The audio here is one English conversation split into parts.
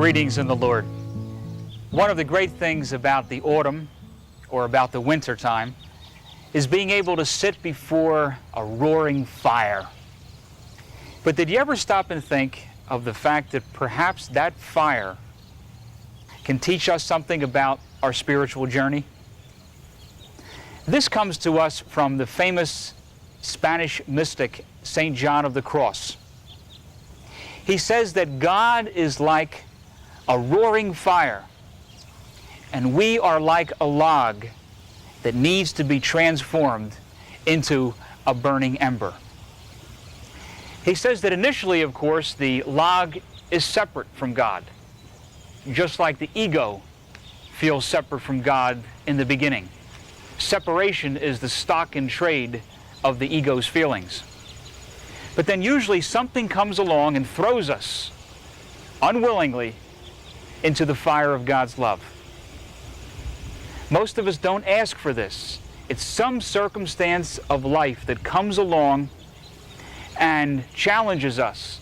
Greetings in the Lord. One of the great things about the autumn, or about the winter time, is being able to sit before a roaring fire. But did you ever stop and think of the fact that perhaps that fire can teach us something about our spiritual journey? This comes to us from the famous Spanish mystic, St. John of the Cross. He says that God is like a roaring fire, and we are like a log that needs to be transformed into a burning ember. He says that initially, of course, the log is separate from God, just like the ego feels separate from God in the beginning. Separation is the stock in trade of the ego's feelings. But then usually something comes along and throws us, unwillingly, into the fire of God's love. Most of us don't ask for this. It's some circumstance of life that comes along and challenges us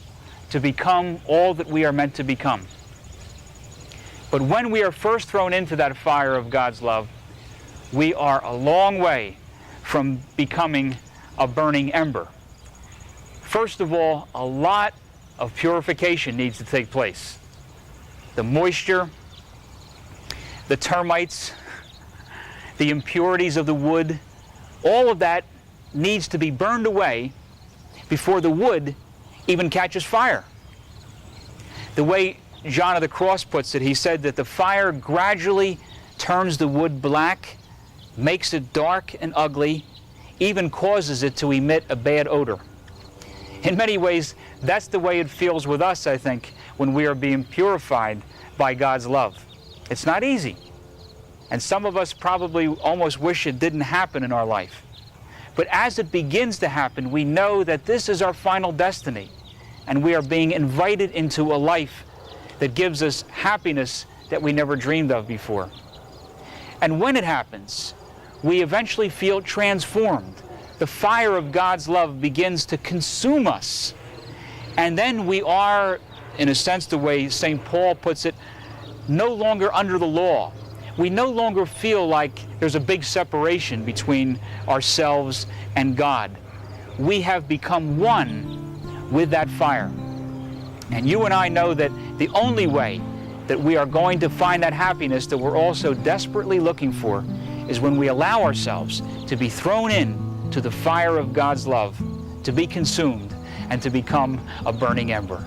to become all that we are meant to become. But when we are first thrown into that fire of God's love, we are a long way from becoming a burning ember. First of all, a lot of purification needs to take place. The moisture, the termites, the impurities of the wood, all of that needs to be burned away before the wood even catches fire. The way John of the Cross puts it, he said that the fire gradually turns the wood black, makes it dark and ugly, even causes it to emit a bad odor. In many ways, that's the way it feels with us, I think, when we are being purified by God's love. It's not easy. And some of us probably almost wish it didn't happen in our life. But as it begins to happen, we know that this is our final destiny, and we are being invited into a life that gives us happiness that we never dreamed of before. And when it happens, we eventually feel transformed. The fire of God's love begins to consume us. And then we are, in a sense, the way St. Paul puts it, no longer under the law. We no longer feel like there's a big separation between ourselves and God. We have become one with that fire. And you and I know that the only way that we are going to find that happiness that we're all so desperately looking for is when we allow ourselves to be thrown in to the fire of God's love, to be consumed, and to become a burning ember.